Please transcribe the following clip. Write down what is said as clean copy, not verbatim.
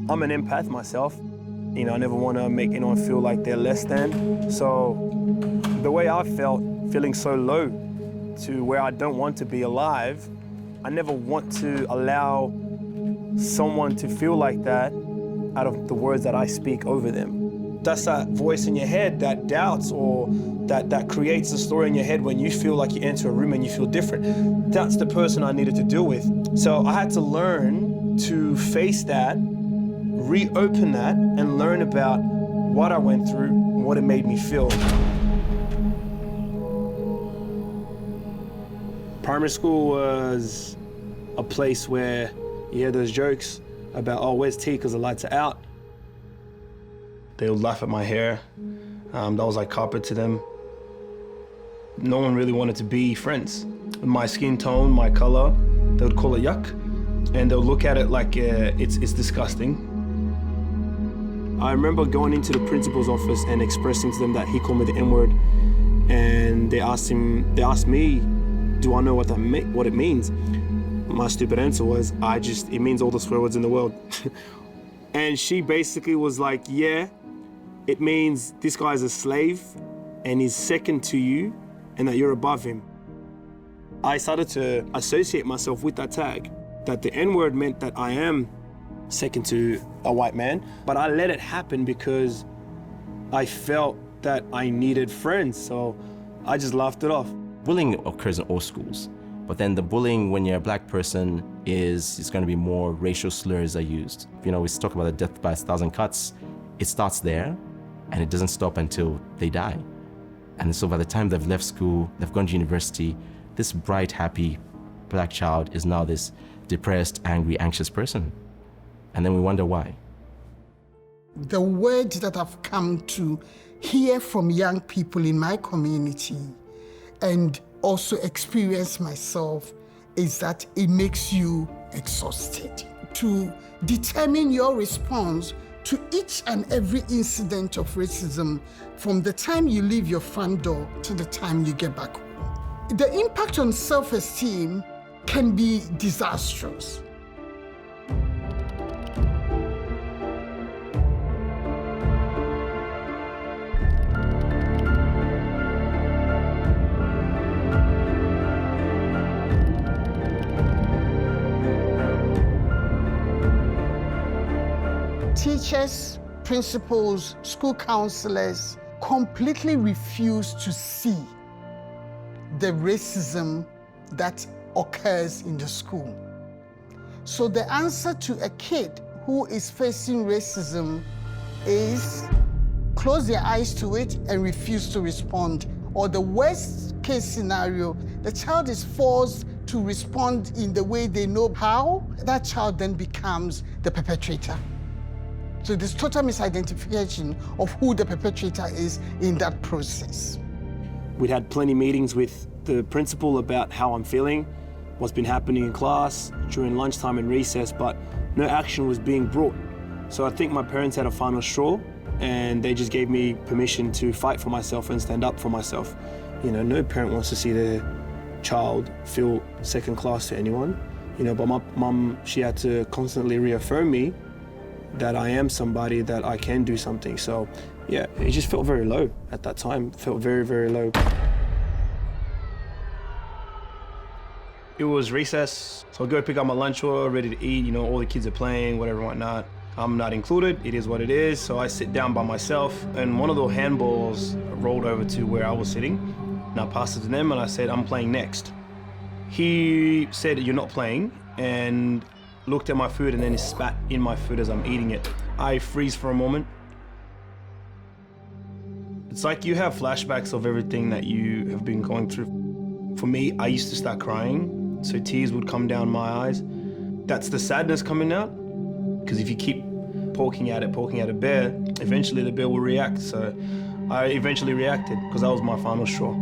I'm an empath myself. You know, I never want to make anyone feel like they're less than. So the way I felt, feeling so low to where I don't want to be alive, I never want to allow someone to feel like that out of the words that I speak over them. That's that voice in your head that doubts or that creates a story in your head when you feel like you enter a room and you feel different. That's the person I needed to deal with. So I had to learn to face that, reopen that, and learn about what I went through, what it made me feel. Primary school was a place where you hear those jokes about, oh, where's tea because the lights are out. They would laugh at my hair. That was like carpet to them. No one really wanted to be friends. My skin tone, my color, they would call it yuck. And they'll look at it like it's disgusting. I remember going into the principal's office and expressing to them that he called me the N-word. And they asked me, do I know what it means? My stupid answer was, it means all the swear words in the world. And she basically was like, yeah, it means this guy's a slave and he's second to you and that you're above him. I started to associate myself with that tag, that the N-word meant that I am second to a white man, but I let it happen because I felt that I needed friends, so I just laughed it off. Bullying occurs in all schools, but then the bullying when you're a black person is going to be more racial slurs are used. You know, we talk about the death by 1,000 cuts. It starts there, and it doesn't stop until they die. And so by the time they've left school, they've gone to university, this bright, happy black child is now this depressed, angry, anxious person. And then we wonder why. The word that I've come to hear from young people in my community and also experience myself is that it makes you exhausted. To determine your response to each and every incident of racism from the time you leave your front door to the time you get back home. The impact on self-esteem can be disastrous. Teachers, principals, school counselors completely refuse to see the racism that occurs in the school. So the answer to a kid who is facing racism is close their eyes to it and refuse to respond. Or the worst case scenario, the child is forced to respond in the way they know how. That child then becomes the perpetrator. So there's total misidentification of who the perpetrator is in that process. We'd had plenty of meetings with the principal about how I'm feeling, what's been happening in class, during lunchtime and recess, but no action was being brought. So I think my parents had a final straw and they just gave me permission to fight for myself and stand up for myself. You know, no parent wants to see their child feel second class to anyone. You know, but my mum, she had to constantly reaffirm me that I am somebody, that I can do something. So yeah, it just felt very low at that time. It felt very, very low. It was recess, so I go pick up my lunch order, ready to eat. You know, all the kids are playing, whatever, whatnot. I'm not included, it is what it is. So I sit down by myself and one of the handballs rolled over to where I was sitting. And I passed it to them and I said, I'm playing next. He said, you're not playing, and looked at my food and then he spat in my food as I'm eating it. I freeze for a moment. It's like you have flashbacks of everything that you have been going through. For me, I used to start crying, so tears would come down my eyes. That's the sadness coming out, because if you keep poking at a bear, eventually the bear will react. So I eventually reacted because that was my final straw.